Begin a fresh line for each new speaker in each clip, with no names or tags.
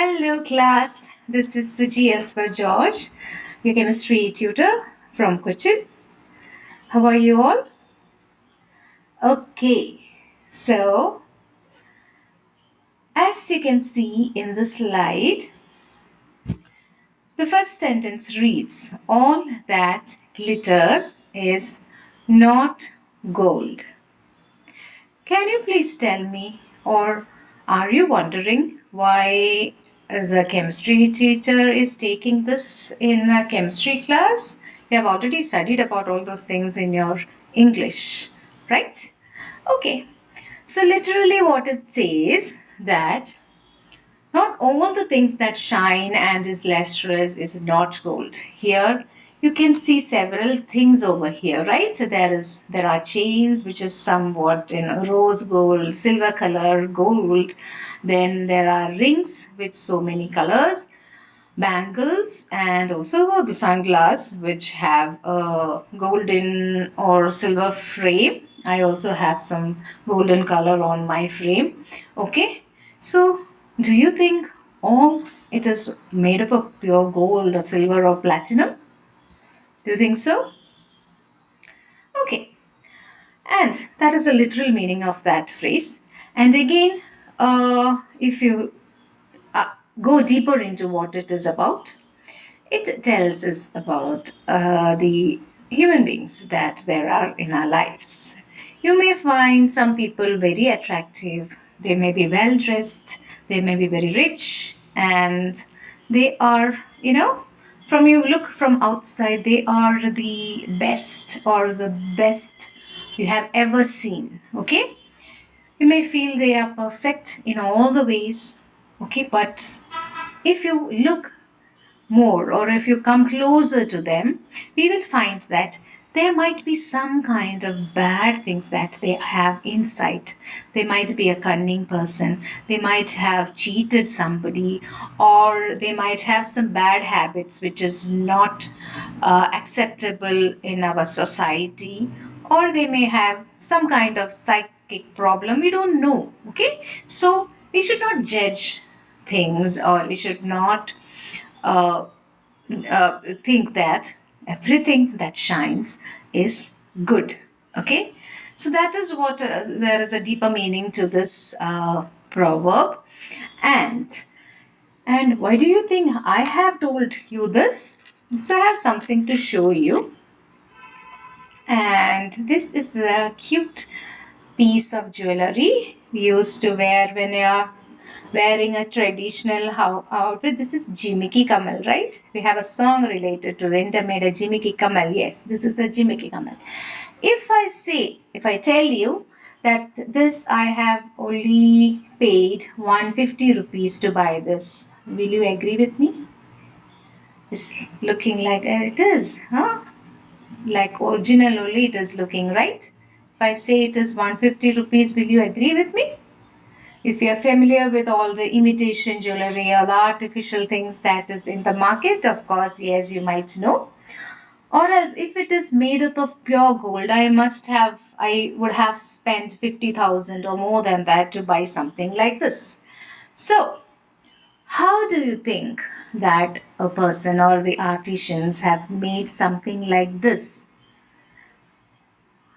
Hello class, this is Suji for George, your chemistry tutor from Cochin. How are you all? Okay, so as you can see in the slide, the first sentence reads, all that glitters is not gold. Can you please tell me, or are you wondering why the chemistry teacher is taking this in a chemistry class? You have already studied about all those things in your English, right? Okay, so literally what it says that not all the things that shine and is lustrous is not gold. Here you can see several things over here, right? So there are chains which is somewhat in rose gold, silver color, gold. Then there are rings with so many colors, bangles, and also the sunglass which have a golden or silver frame. I also have some golden color on my frame. Okay, so do you think all it is made up of pure gold or silver or platinum? Do you think so? Okay, and that is the literal meaning of that phrase. And again, if you go deeper into what it is about, it tells us about the human beings that there are in our lives. You may find some people very attractive, they may be well dressed, they may be very rich, and they are, from you look from outside, they are the best or the best you have ever seen. Okay? You may feel they are perfect in all the ways. Okay, but if you look more or if you come closer to them, we will find that there might be some kind of bad things that they have inside. They might be a cunning person, they might have cheated somebody, or they might have some bad habits which is not acceptable in our society, or they may have some kind of psychic problem. We don't know. Okay, so we should not judge things, or we should not uh, think that everything that shines is good. Okay, so that is what there is a deeper meaning to this proverb. And and why do you think I have told you this? So I have something to show you, and this is a cute piece of jewelry we used to wear when you are wearing a traditional outfit. This is Jimiki Kamal, right? We have a song related to Renta made a Jimiki Kamal. Yes, this is a Jimiki Kamal. If I tell you that this I have only paid 150 rupees to buy this, will you agree with me? It's looking like it is, huh? Like original only it is looking, right? If I say it is 150 rupees, will you agree with me? If you are familiar with all the imitation jewelry or the artificial things that is in the market, of course, yes, you might know. Or else, if it is made up of pure gold, I would have spent 50,000 or more than that to buy something like this. So, how do you think that a person or the artisans have made something like this?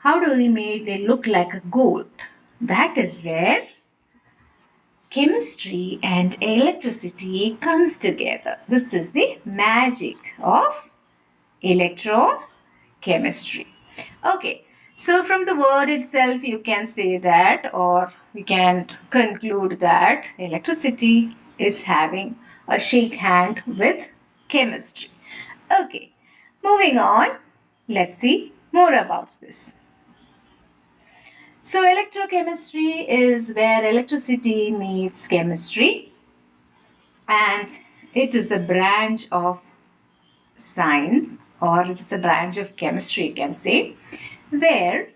How do they look like gold? That is where chemistry and electricity comes together. This is the magic of electrochemistry. Okay, so from the word itself you can say that, or we can conclude that electricity is having a shake hand with chemistry. Okay, moving on, let's see more about this. So, electrochemistry is where electricity meets chemistry, and it is a branch of science, or it is a branch of chemistry, you can say, where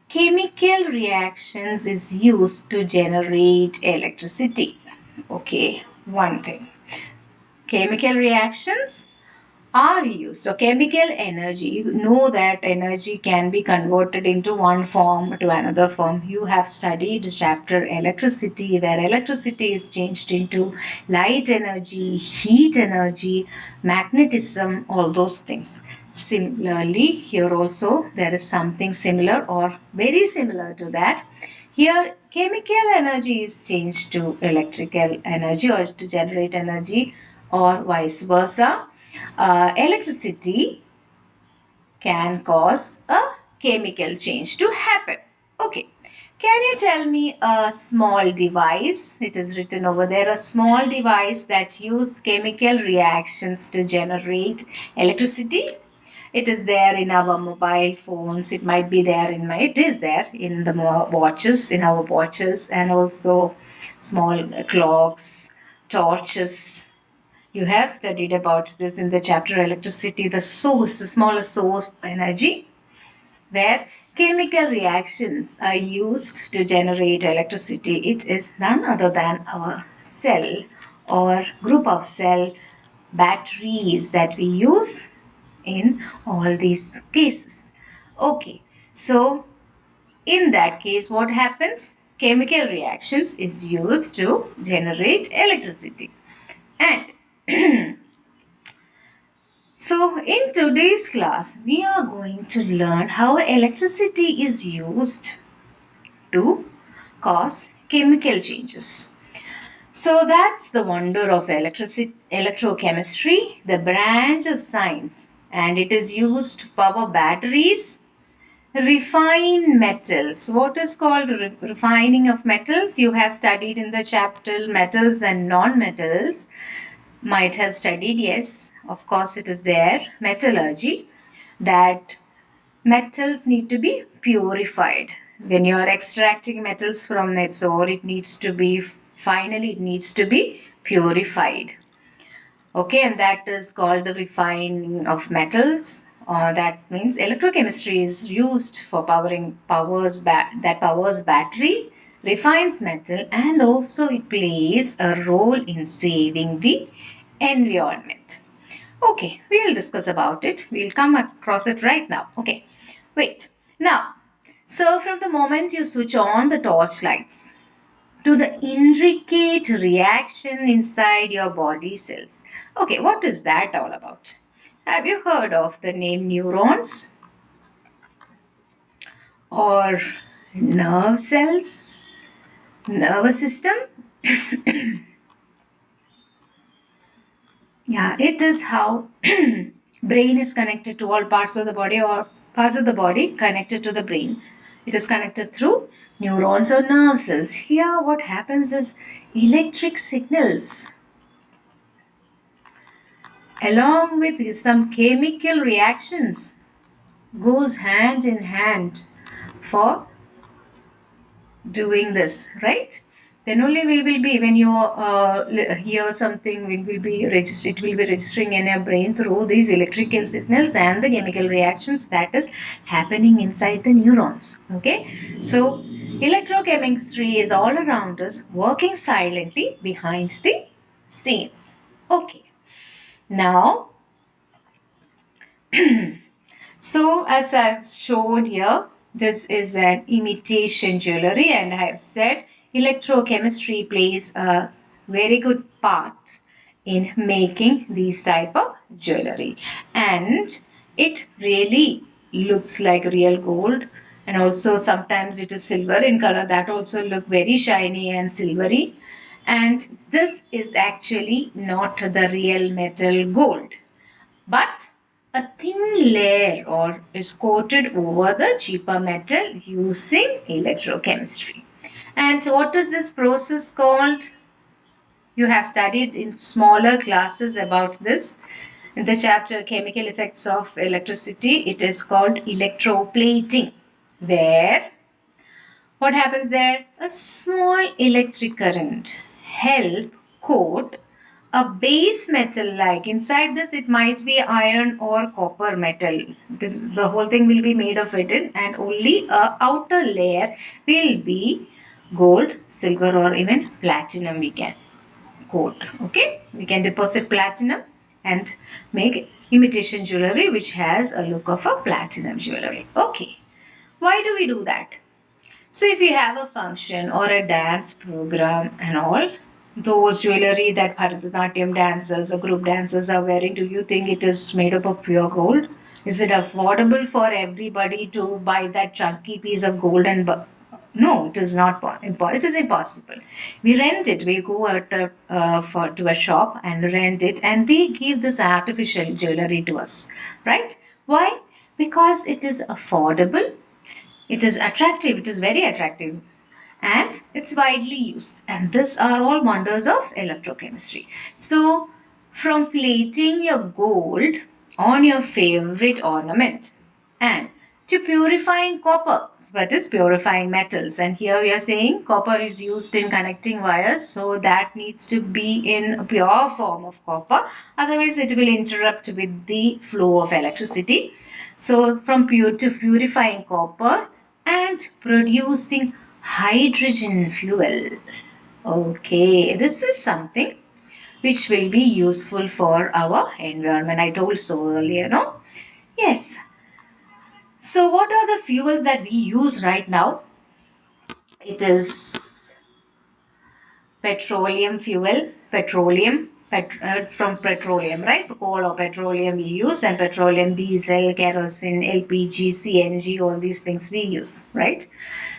chemical reactions is used to generate electricity. Okay, one thing. Chemical reactions are used, or chemical energy, you know that energy can be converted into one form to another form. You have studied chapter electricity, where electricity is changed into light energy, heat energy, magnetism, all those things. Similarly, here also there is something similar or very similar to that. Here, chemical energy is changed to electrical energy or to generate energy, or vice versa. Electricity can cause a chemical change to happen. Okay. Can you tell me a small device? It is written over there, a small device that uses chemical reactions to generate electricity. It is there in our mobile phones. It might be there in it is there in the watches, in our watches, and also small clocks, torches. You have studied about this in the chapter electricity, the source, the smallest source of energy, where chemical reactions are used to generate electricity. It is none other than our cell or group of cell batteries that we use in all these cases. Okay, so in that case, what happens? Chemical reactions is used to generate electricity. And so, in today's class, we are going to learn how electricity is used to cause chemical changes. So, that's the wonder of electrochemistry, the branch of science, and it is used to power batteries, refine metals. What is called refining of metals? You have studied in the chapter metals and non-metals. Might have studied, yes, of course it is there, metallurgy, that metals need to be purified. When you are extracting metals from its ore, it needs to be, finally it needs to be purified. Okay, and that is called the refining of metals. That means electrochemistry is used for that powers battery, refines metal, and also it plays a role in saving the environment. Okay, we will discuss about it. We'll come across it right now. Okay, wait. Now, so from the moment you switch on the torch lights to the intricate reaction inside your body cells. Okay, what is that all about? Have you heard of the name neurons or nerve cells, nervous system? Yeah, it is how brain is connected to all parts of the body, or parts of the body connected to the brain. It is connected through neurons or nerve cells. Here what happens is electric signals along with some chemical reactions goes hand in hand for doing this, right? Then only we will be, when you hear something, it will be registering in your brain through these electrical signals and the chemical reactions that is happening inside the neurons. Okay, so electrochemistry is all around us, working silently behind the scenes. Okay, now so as I've shown here, this is an imitation jewelry, and I have said electrochemistry plays a very good part in making these type of jewelry, and it really looks like real gold, and also sometimes it is silver in color, that also look very shiny and silvery, and this is actually not the real metal gold, but a thin layer or is coated over the cheaper metal using electrochemistry. And what is this process called? You have studied in smaller classes about this. In the chapter Chemical Effects of Electricity, it is called electroplating, where what happens there? A small electric current help coat a base metal, like inside this it might be iron or copper metal. The whole thing will be made of it, and only a outer layer will be gold, silver, or even platinum we can coat. Okay, we can deposit platinum and make imitation jewelry which has a look of a platinum jewelry. Okay, why do we do that? So if you have a function or a dance program and all, those jewelry that Bharatanatyam dancers or group dancers are wearing, do you think it is made up of pure gold? Is it affordable for everybody to buy that chunky piece of gold and no, it is not it is impossible. We rent it. We go to a shop and rent it, and they give this artificial jewelry to us, right? Why? Because it is affordable, it is attractive, it is very attractive, and it's widely used. And these are all wonders of electrochemistry. So, from plating your gold on your favorite ornament and to purifying copper, so that is purifying metals. And here we are saying copper is used in connecting wires, so that needs to be in a pure form of copper, otherwise, it will interrupt with the flow of electricity. So, from pure to purifying copper and producing hydrogen fuel. Okay, this is something which will be useful for our environment. I told so earlier, no? Yes. So, what are the fuels that we use right now? It is petroleum fuel, it's from petroleum, right? Coal or petroleum we use, and petroleum, diesel, kerosene, LPG, CNG, all these things we use, right?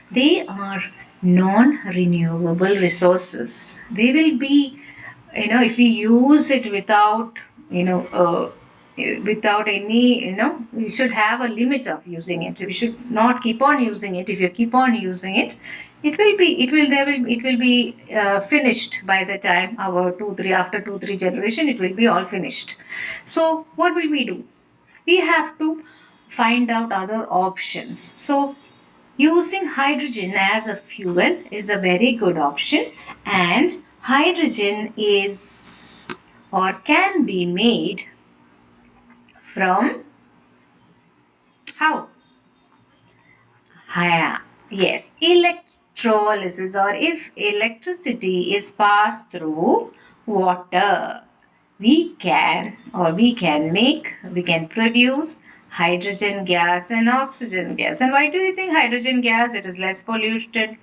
They are non-renewable resources. They will be, if we use it without, without any, we should have a limit of using it. We should not keep on using it. If you keep on using it, it will be finished by the time after 2, 3 generation, it will be all finished. So what will we do? We have to find out other options. So using hydrogen as a fuel is a very good option, and hydrogen is or can be made from how? Yes, electrolysis, or if electricity is passed through water, we can produce hydrogen gas and oxygen gas. And why do you think hydrogen gas? It is less pollution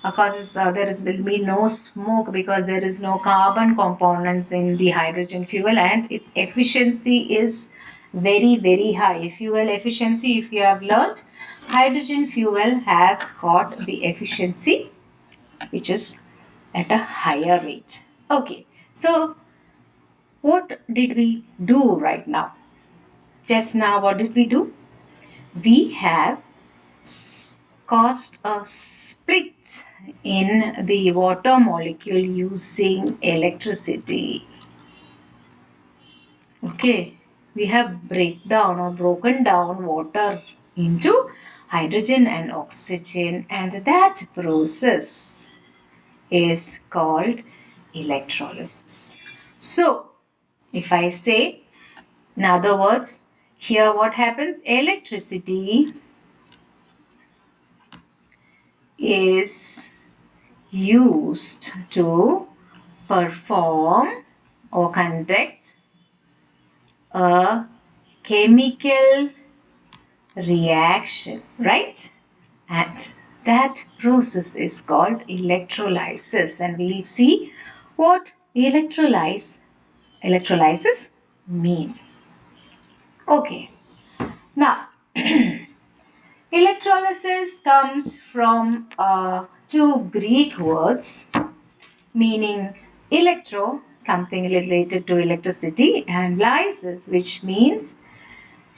causes will be no smoke because there is no carbon components in the hydrogen fuel, and its efficiency is very high. Fuel efficiency, if you have learnt, hydrogen fuel has got the efficiency which is at a higher rate. Okay, so what did we do right now? Just now, what did we do? We have caused a split in the water molecule using electricity. Okay, we have broken down water into hydrogen and oxygen, and that process is called electrolysis. So, if I say, in other words, here what happens? Electricity is used to perform or conduct a chemical reaction, right? And that process is called electrolysis, and we'll see what electrolysis mean. Okay, now electrolysis comes from two Greek words meaning electro, something related to electricity, and lysis, which means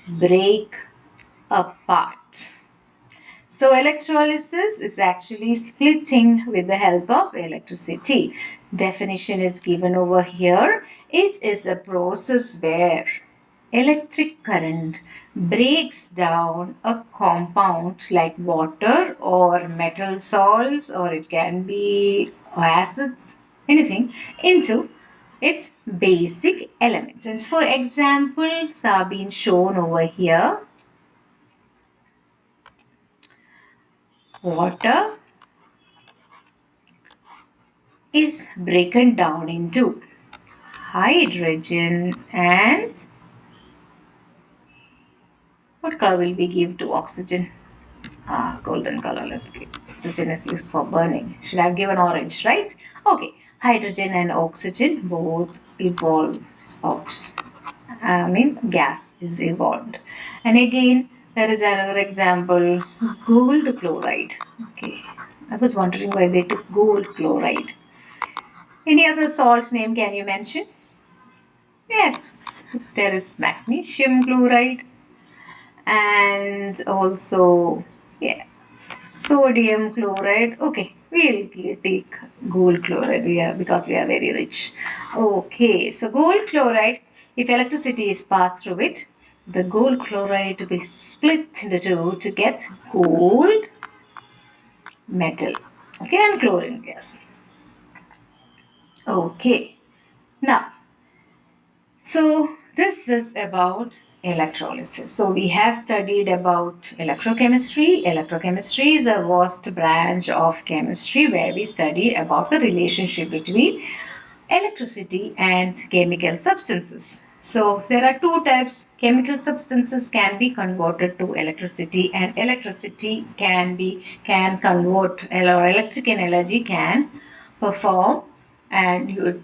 break apart. So electrolysis is actually splitting with the help of electricity. Definition is given over here. It is a process where electric current breaks down a compound like water or metal salts, or it can be acids, anything, into its basic elements. And for examples are being shown over here. Water is broken down into hydrogen and What color will we give to oxygen? Golden color, let's give. Oxygen is used for burning. Should I have given orange, right? Okay. Hydrogen and oxygen both evolve out. Gas is evolved. And again, there is another example, gold chloride. Okay. I was wondering why they took gold chloride. Any other salt name can you mention? Yes, there is magnesium chloride and also, yeah, sodium chloride. Okay, we'll take gold chloride because we are very rich. Okay, so gold chloride, if electricity is passed through it, the gold chloride will split into two to get gold metal. Okay, and chlorine gas. Okay, now, so this is about electrolysis. So we have studied about electrochemistry. Electrochemistry is a vast branch of chemistry where we study about the relationship between electricity and chemical substances. So there are two types. Chemical substances can be converted to electricity, and electricity can convert, or electric energy can perform, and you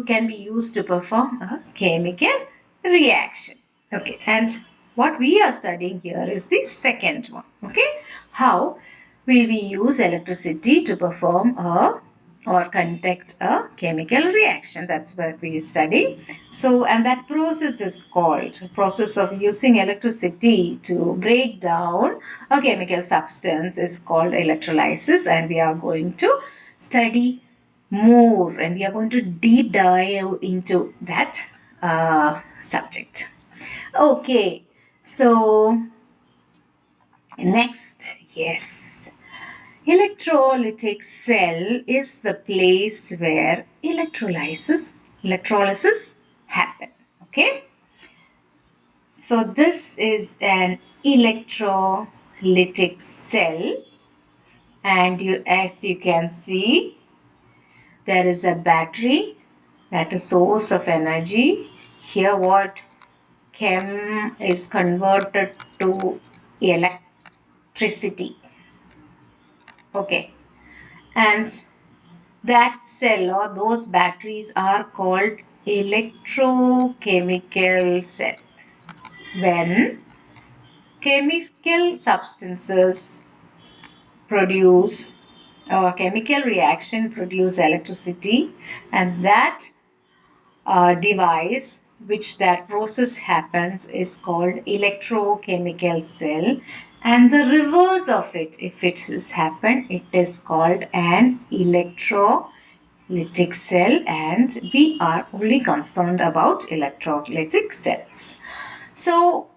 can be used to perform a chemical reaction. Okay, and what we are studying here is the second one. Okay, how will we use electricity to perform a or conduct a chemical reaction? That's what we study. So, and that process is called process of using electricity to break down a chemical substance is called electrolysis, and we are going to study more, and we are going to deep dive into that subject. Okay, so next, yes. Electrolytic cell is the place where electrolysis happen. Okay. So this is an electrolytic cell, and as you can see, there is a battery, that is source of energy. Here what chem is converted to electricity. Okay. And that cell or those batteries are called electrochemical cell. When chemical substances produce or chemical reaction produce electricity, and that device which that process happens is called electrochemical cell, and the reverse of it, if it has happened, it is called an electrolytic cell, and we are only concerned about electrolytic cells. So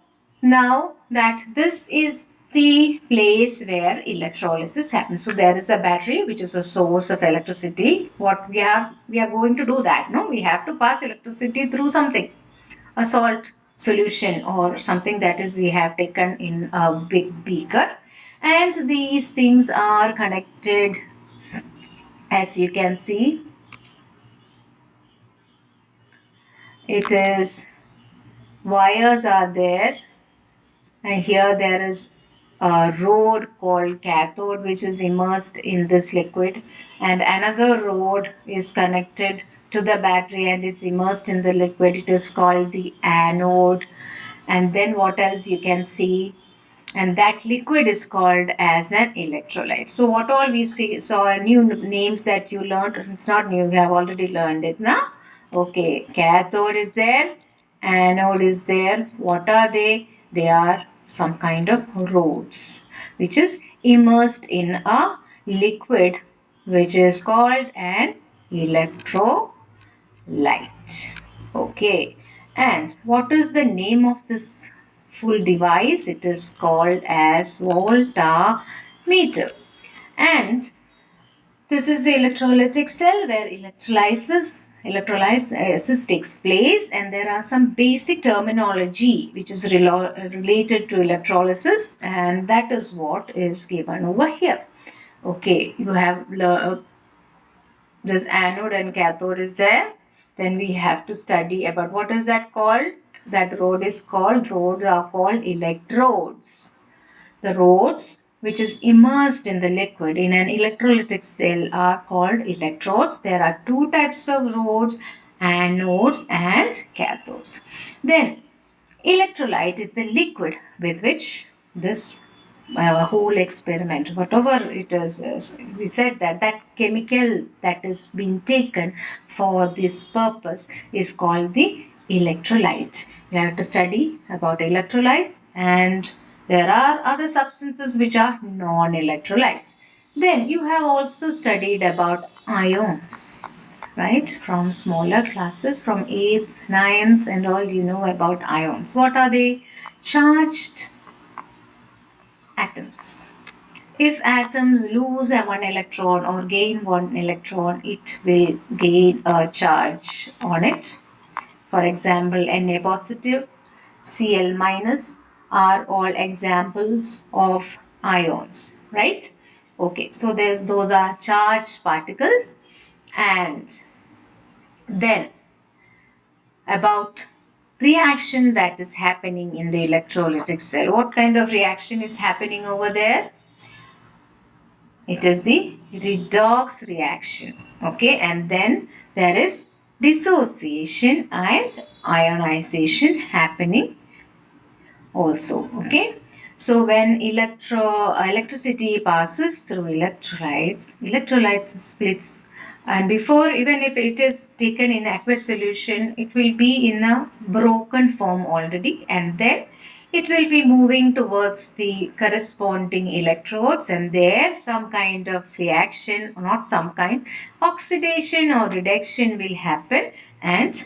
now that this is the place where electrolysis happens. So there is a battery which is a source of electricity. What we are going to do that. No, we have to pass electricity through something, a salt solution or something that is we have taken in a big beaker, and these things are connected. As you can see, it is wires are there, and here there is a rod called cathode which is immersed in this liquid, and another rod is connected to the battery and is immersed in the liquid. It is called the anode. And then what else you can see, and that liquid is called as an electrolyte. So what all we saw new names that you learned. It's not new, you have already learned it now. Okay, cathode is there, anode is there. What are they? They are some kind of rods which is immersed in a liquid which is called an electrolyte. Okay, and what is the name of this full device? It is called as voltmeter. And this is the electrolytic cell where electrolysis takes place, and there are some basic terminology which is related to electrolysis, and that is what is given over here. Okay, you have this anode and cathode is there. Then we have to study about what is that called? That rods are called electrodes. The rods which is immersed in the liquid in an electrolytic cell are called electrodes. There are two types of rods, anodes and cathodes. Then electrolyte is the liquid with which this whole experiment, whatever it is, we said that that chemical that is being taken for this purpose is called the electrolyte. You have to study about electrolytes, and there are other substances which are non-electrolytes. Then you have also studied about ions, right? From smaller classes, from 8th, 9th and all, you know about ions. What are they? Charged atoms. If atoms lose one electron or gain one electron, it will gain a charge on it. For example, Na positive, Cl minus are all examples of ions, right? Okay, so those are charged particles. And then about reaction that is happening in the electrolytic cell. What kind of reaction is happening over there? It is the redox reaction. Okay, and then there is dissociation and ionization happening also. Okay, so when electricity passes through electrolytes splits, and before, even if it is taken in aqueous solution, it will be in a broken form already, and then it will be moving towards the corresponding electrodes, and there some kind of reaction, not some kind, oxidation or reduction will happen, and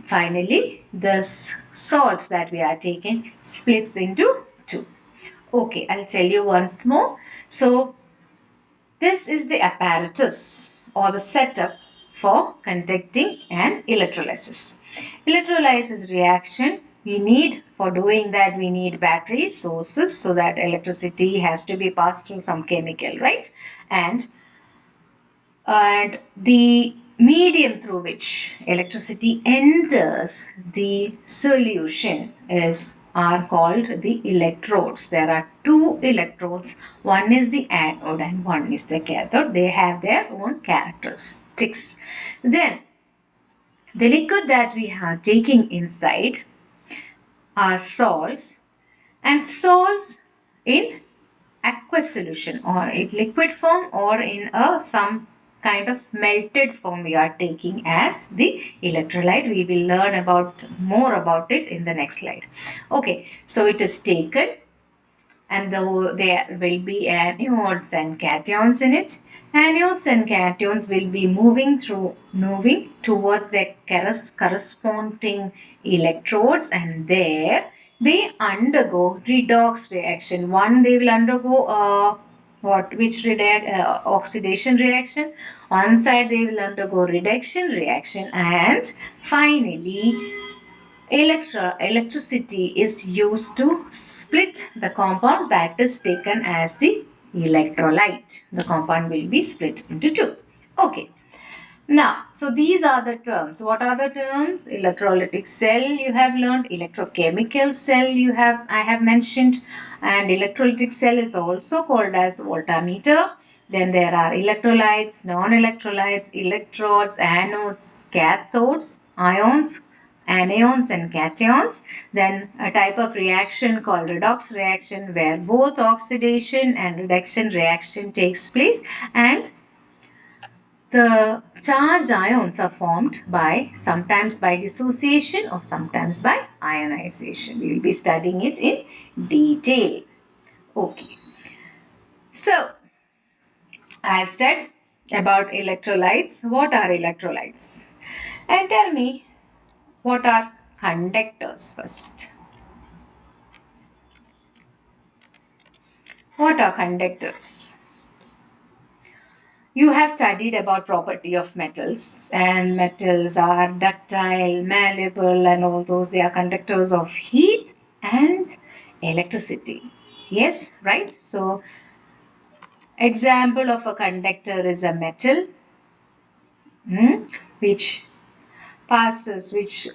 finally, this salt that we are taking splits into two. Okay, I'll tell you once more. So, this is the apparatus or the setup for conducting an electrolysis. Electrolysis reaction, for doing that, we need battery sources, so that electricity has to be passed through some chemical, right? And the medium through which electricity enters the solution are called the electrodes. There are two electrodes. One is the anode and one is the cathode. They have their own characteristics. Then the liquid that we are taking inside are salts, and salts in aqueous solution or in liquid form or in a some kind of melted form we are taking as the electrolyte. We will learn more about it in the next slide. Okay, so it is taken, and though there will be anodes and cations in it. Anodes and cations will be moving towards their corresponding electrodes, and there they undergo redox reaction. One, they will undergo oxidation reaction. On side they will undergo reduction reaction, and finally electricity is used to split the compound that is taken as the electrolyte. The compound will be split into two. Okay. Now, so these are the terms. What are the terms? Electrolytic cell you have learned, electrochemical cell I have mentioned, and electrolytic cell is also called as voltmeter. Then there are electrolytes, non-electrolytes, electrodes, anodes, cathodes, ions, anions and cations. Then a type of reaction called redox reaction, where both oxidation and reduction reaction takes place, and the charged ions are formed sometimes by dissociation or sometimes by ionization. We will be studying it in detail. Okay. So, I have said about electrolytes. What are electrolytes? And tell me, what are conductors first? What are conductors? You have studied about property of metals, and metals are ductile, malleable, and all those. They are conductors of heat and electricity. Yes, right? So, example of a conductor is a metal which passes, which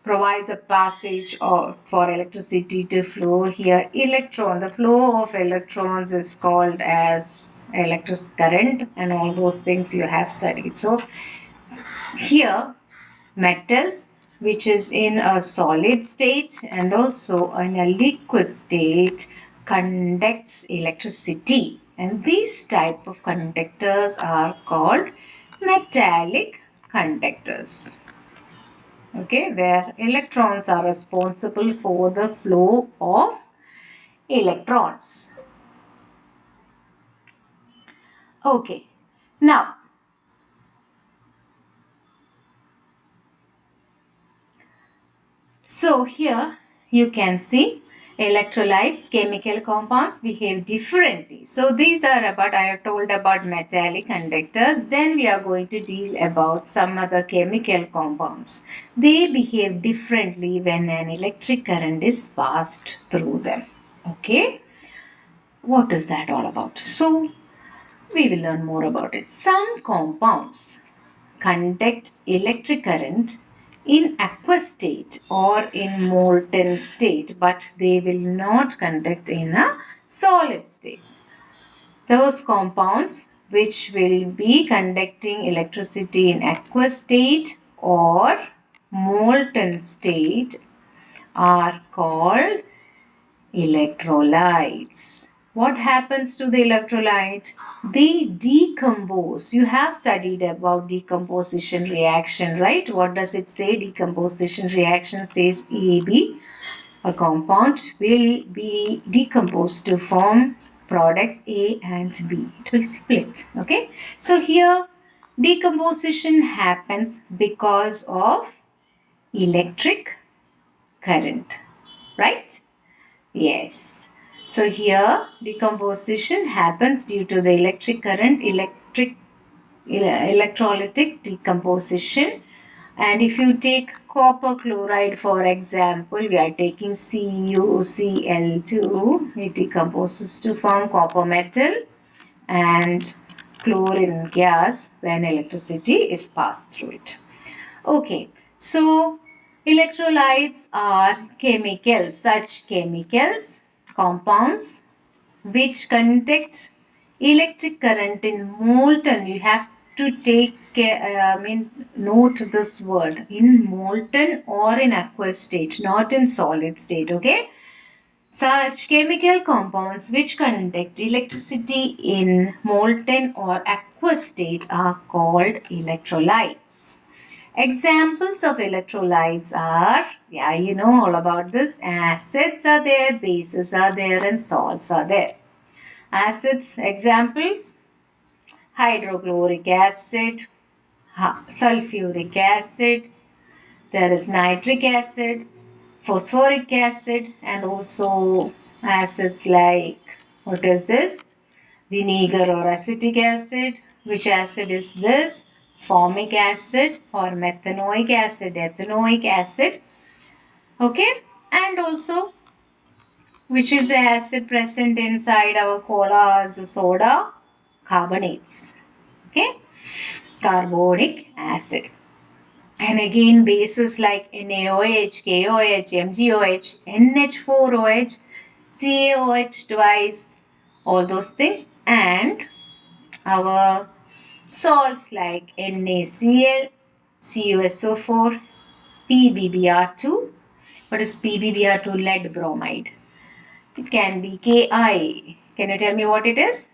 provides a passage for electricity to flow. Here, the flow of electrons is called as electric current, and all those things you have studied. So here, metals which is in a solid state and also in a liquid state conducts electricity, and these type of conductors are called metallic conductors. Okay, where electrons are responsible for the flow of electrons. Okay, now so here you can see electrolytes, chemical compounds behave differently. So these are about, I have told about metallic conductors. Then we are going to deal about some other chemical compounds. They behave differently when an electric current is passed through them. Okay, what is that all about? So we will learn more about it. Some compounds conduct electric current in aqueous state or in molten state, but they will not conduct in a solid state. Those compounds which will be conducting electricity in aqueous state or molten state are called electrolytes. What happens to the electrolyte? They decompose. You have studied about decomposition reaction, right? What does it say? Decomposition reaction says AB, a compound will be decomposed to form products A and B. It will split. Okay. So here decomposition happens because of electric current, right? Yes. So here decomposition happens due to the electric current, electrolytic decomposition. And if you take copper chloride for example, we are taking CuCl2. It decomposes to form copper metal and chlorine gas when electricity is passed through it. Okay, so electrolytes are chemicals, such chemicals, compounds which conduct electric current in molten. You have to take note this word, in molten or in aqueous state, not in solid state. Okay. Such chemical compounds which conduct electricity in molten or aqueous state are called electrolytes. Examples of electrolytes are, yeah, you know all about this. Acids are there, bases are there, and salts are there. Acids, examples, hydrochloric acid, sulfuric acid, there is nitric acid, phosphoric acid, and also acids like, what is this? Vinegar or acetic acid. Which acid is this? Formic acid or methanoic acid, ethanoic acid. Okay, and also which is the acid present inside our cola as a soda? Carbonates. Okay, carbonic acid. And again bases like NaOH, KOH, MgOH, NH4OH, CaOH twice, all those things, and our salts like NaCl, CuSO4, PbBr2. What is PbBr2? Lead bromide. It can be Ki. Can you tell me what it is?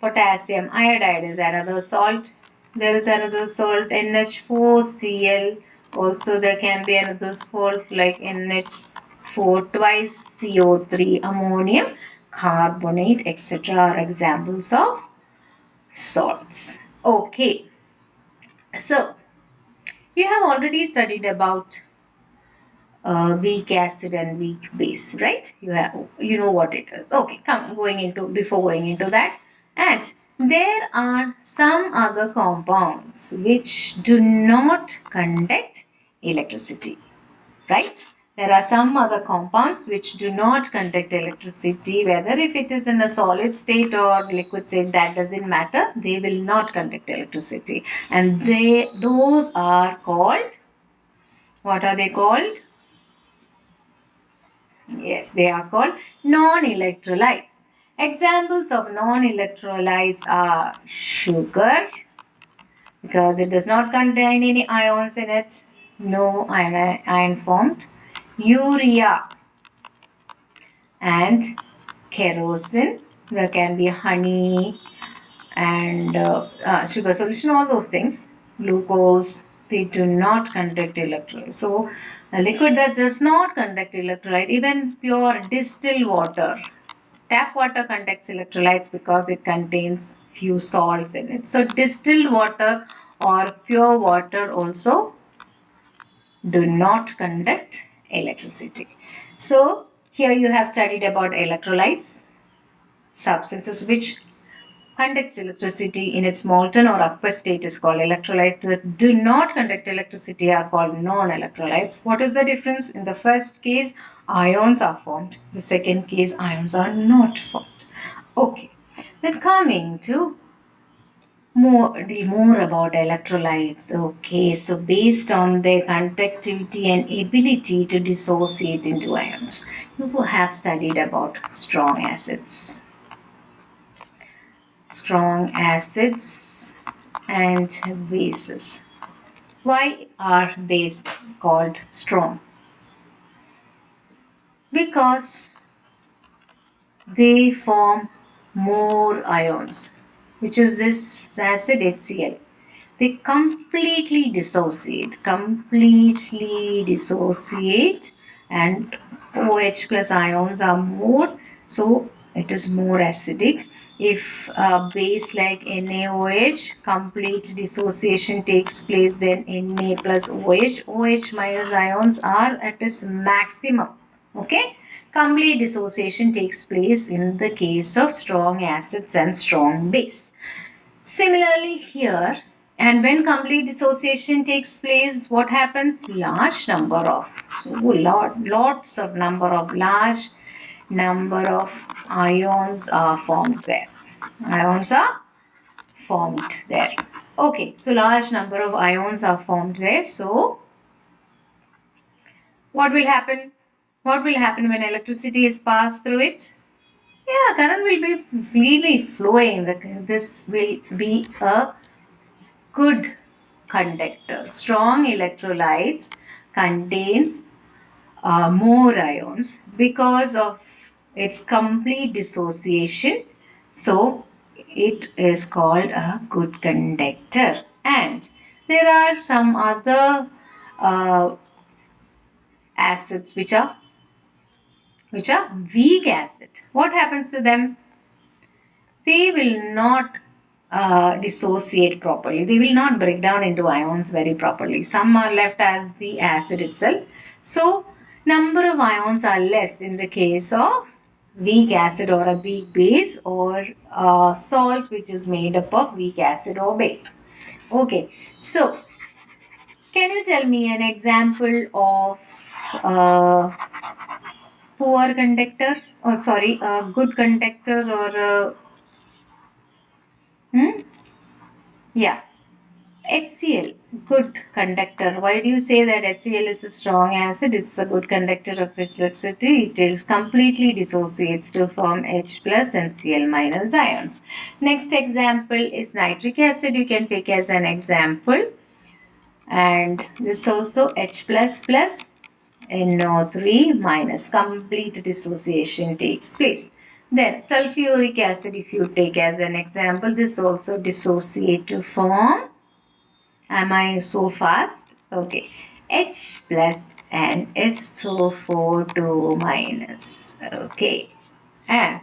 Potassium iodide is another salt. There is another salt NH4Cl. Also there can be another salt like NH4 twice, CO3, ammonium carbonate, etc. are examples of salts. Okay. So you have already studied about weak acid and weak base, right? You know what it is. Okay, before going into that, and there are some other compounds which do not conduct electricity, right? There are some other compounds which do not conduct electricity, whether if it is in a solid state or liquid state, that doesn't matter. They will not conduct electricity, and those are called What are they called? Yes, they are called non-electrolytes. Examples of non-electrolytes are sugar, because it does not contain any ions in it, no ion formed, urea and kerosene. There can be honey and sugar solution, all those things, glucose, they do not conduct electrolyte. So a liquid that does not conduct electrolyte, even pure distilled water, tap water conducts electrolytes because it contains few salts in it. So distilled water or pure water also do not conduct electricity. So here you have studied about electrolytes, substances which conducts electricity in its molten or aqueous state is called electrolyte. That do not conduct electricity are called non-electrolytes. What is the difference? In the first case, ions are formed. The second case, ions are not formed. Okay. Then coming to more about electrolytes. Okay, so based on their conductivity and ability to dissociate into ions, you have studied about strong acids and bases. Why are they called strong? Because they form more ions, which is this acid HCl. They completely dissociate, and OH plus ions are more, so it is more acidic. If a base like NaOH, complete dissociation takes place, then Na plus OH minus ions are at its maximum. Okay, complete dissociation takes place in the case of strong acids and strong base. Similarly here, and when complete dissociation takes place, what happens? Lots of large number of ions are formed there. Ions are formed there. Okay, so large number of ions are formed there. So what will happen? What will happen when electricity is passed through it? Yeah, current will be freely flowing. This will be a good conductor. Strong electrolytes contains more ions because of its complete dissociation. So it is called a good conductor. And there are some other uh, acids which are weak acid. What happens to them? They will not dissociate properly. They will not break down into ions very properly. Some are left as the acid itself. So, number of ions are less in the case of weak acid or a weak base, or salts which is made up of weak acid or base. Okay, so can you tell me an example of uh, poor conductor, or sorry, a good conductor, or hmm? Yeah, HCl, good conductor. Why do you say that HCl is a strong acid? It's a good conductor of electricity. It is completely dissociates to form H plus and Cl minus ions. Next example is nitric acid. You can take as an example. And this also H plus plus NO3 minus, complete dissociation takes place. Then sulfuric acid, if you take as an example, this also dissociate to form, am I so fast? Okay. H plus and SO4 minus. Okay. And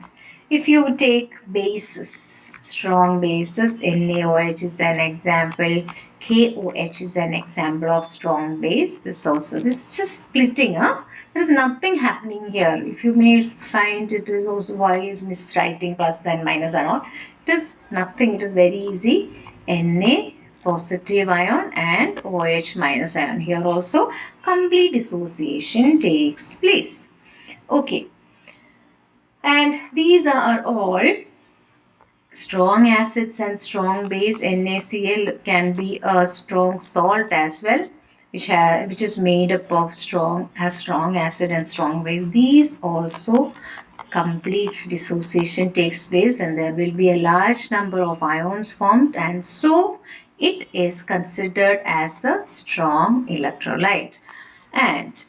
if you take bases, strong bases, NaOH is an example, KOH is an example of strong base. This is just splitting, huh? There is nothing happening here. If you may find it is also why is miswriting plus and minus and all. It is nothing. It is very easy. Na positive ion and OH minus ion. Here also complete dissociation takes place. Okay. And these are all strong acids and strong base. NaCl can be a strong salt as well. which is made up of strong acid and strong base. These also complete dissociation takes place, and there will be a large number of ions formed, and so it is considered as a strong electrolyte. And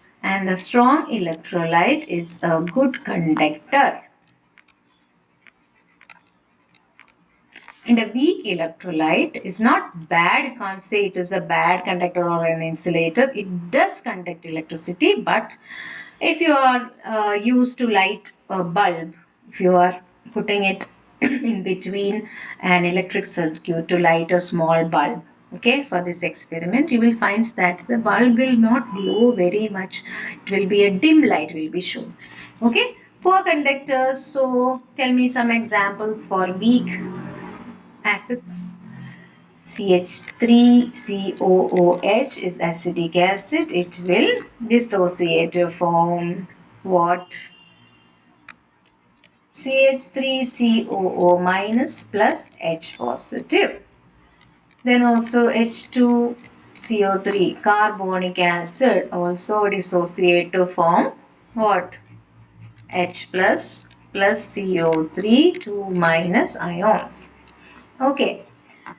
the strong electrolyte is a good conductor. And a weak electrolyte is not bad. You can't say it is a bad conductor or an insulator. It does conduct electricity, but if you are used to light a bulb, if you are putting it in between an electric circuit to light a small bulb, okay, for this experiment, you will find that the bulb will not glow very much. It will be a dim light will be shown. Okay, poor conductors. So tell me some examples for weak acids. CH3COOH is acidic acid. It will dissociate to form what? CH3COO minus plus H positive. Then also H2CO3 carbonic acid also dissociate to form what? H plus CO3 2 minus ions. Okay.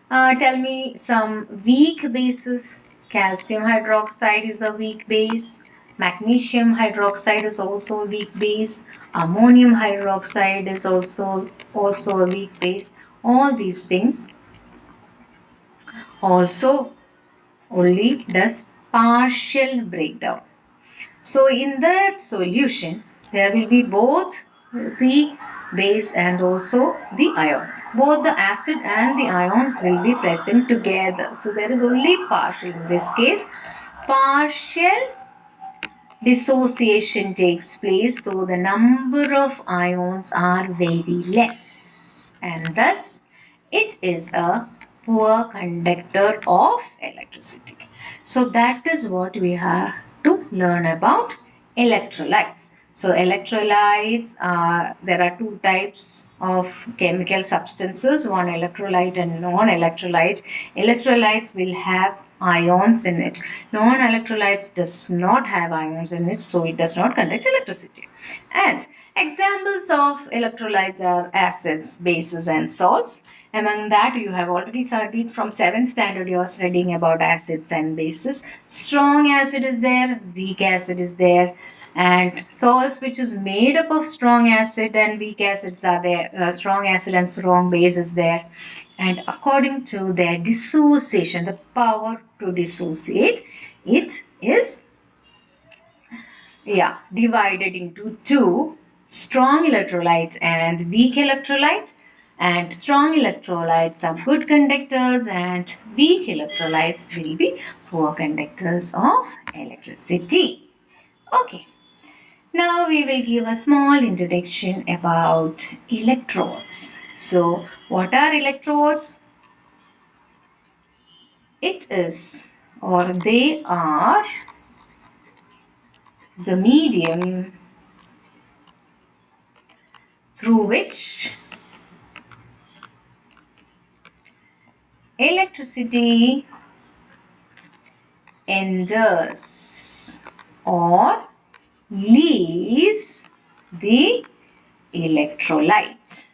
Tell me some weak bases. Calcium hydroxide is a weak base. Magnesium hydroxide is also a weak base. Ammonium hydroxide is also a weak base. All these things also only does partial breakdown. So in that solution, there will be both the base and also the ions. Both the acid and the ions will be present together. So there is only partial. In this case, partial dissociation takes place. So the number of ions are very less. And thus, it is a poor conductor of electricity. So that is what we have to learn about electrolytes. So electrolytes there are two types of chemical substances, one electrolyte and non-electrolyte. Electrolytes will have ions in it. Non-electrolytes does not have ions in it, so it does not conduct electricity. And examples of electrolytes are acids, bases and salts. Among that, you have already studied from 7th standard, you are studying about acids and bases. Strong acid is there, weak acid is there, and salts which is made up of strong acid and weak acids are there. Strong acid and strong base is there. And according to their dissociation, the power to dissociate, it is divided into two: strong electrolyte and weak electrolyte. And strong electrolytes are good conductors and weak electrolytes will be poor conductors of electricity. Okay, now we will give a small introduction about electrodes. So what are electrodes? It is, or they are, the medium through which electricity enters or leaves the electrolyte.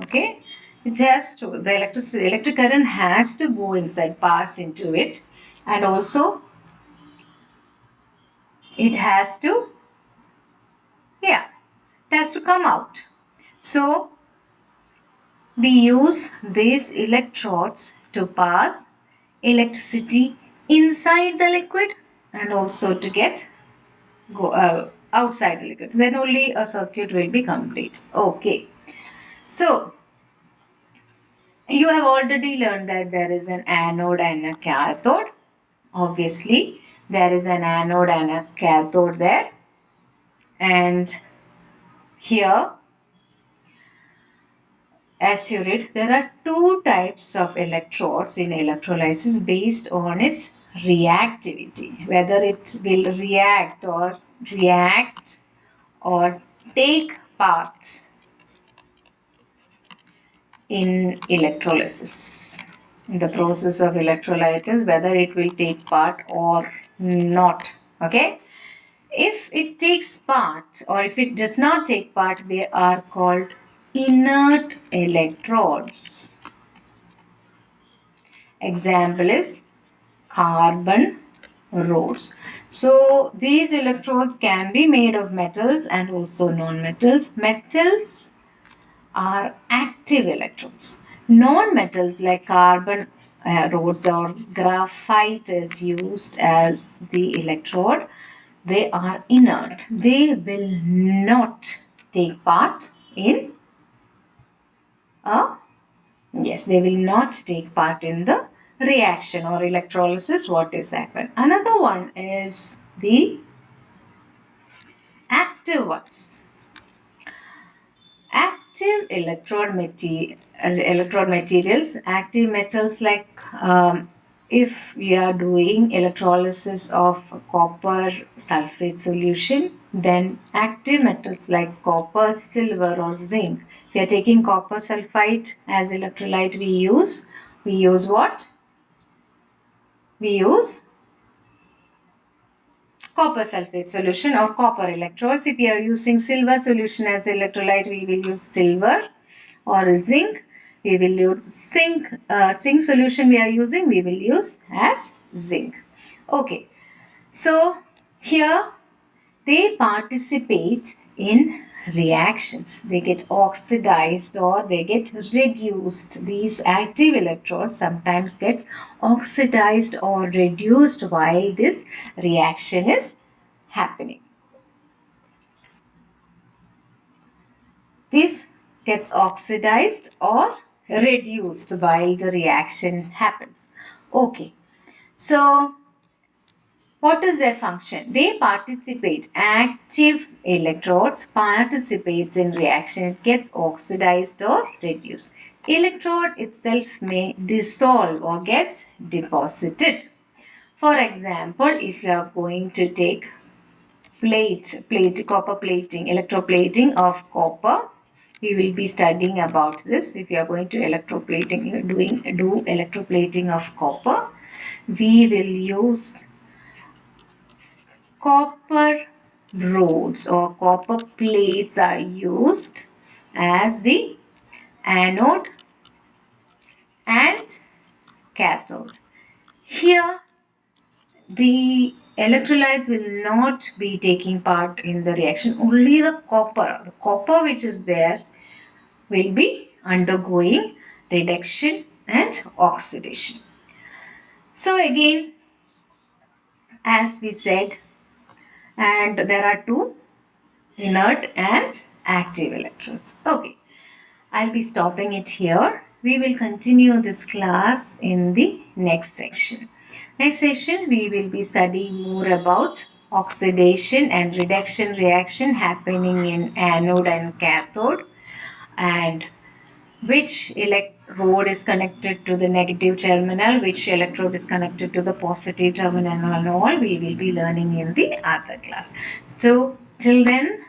Okay, it has to, the electric current has to go inside, pass into it, and also it has to, it has to come out. So we use these electrodes to pass electricity inside the liquid and also to get outside the liquid. Then only a circuit will be complete. Okay. So you have already learned that there is an anode and a cathode. Obviously, there is an anode and a cathode there. And here, as you read, there are two types of electrodes in electrolysis based on its reactivity, whether it will react or take part in electrolysis. in the process of electrolysis, whether it will take part or not. Okay. If it takes part or if it does not take part, they are called inert electrodes. Example is carbon rods. So these electrodes can be made of metals and also non-metals. Metals are active electrodes. Non-metals like carbon rods or graphite is used as the electrode. They are inert. They will not take part in a yes, they will not take part in the reaction or electrolysis what is happened. Another one is the active ones. Active electrode materials, active metals like if we are doing electrolysis of copper sulfate solution, then active metals like copper, silver or zinc. If we are taking copper sulfite as electrolyte, we use what? We use copper sulfate solution or copper electrodes. If we are using silver solution as electrolyte, we will use silver, or zinc. We will use zinc solution we are using, we will use as zinc. Okay. So here they participate in reactions. They get oxidized or they get reduced. These active electrodes sometimes get oxidized or reduced while this reaction is happening. This gets oxidized or reduced while the reaction happens. Okay. So what is their function? They participate. Active electrodes participates in reaction. It gets oxidized or reduced. Electrode itself may dissolve or gets deposited. For example, if you are going to take copper plating, electroplating of copper, we will be studying about this. If you are going to electroplating, do electroplating of copper, we will use copper rods or copper plates are used as the anode and cathode. Here the electrolytes will not be taking part in the reaction. Only the copper which is there will be undergoing reduction and oxidation. So again, as we said, and there are two inert and active electrodes. Okay, I'll be stopping it here. We will continue this class in the next section. Next section, we will be studying more about oxidation and reduction reaction happening in anode and cathode, and which electrode is connected to the negative terminal, which electrode is connected to the positive terminal, and all we will be learning in the other class. So till then,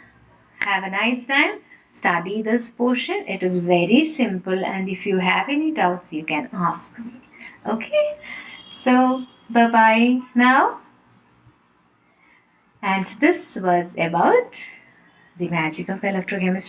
have a nice time. Study this portion. It is very simple, and if you have any doubts, you can ask me. Okay? So bye bye now. And this was about the magic of electrochemistry.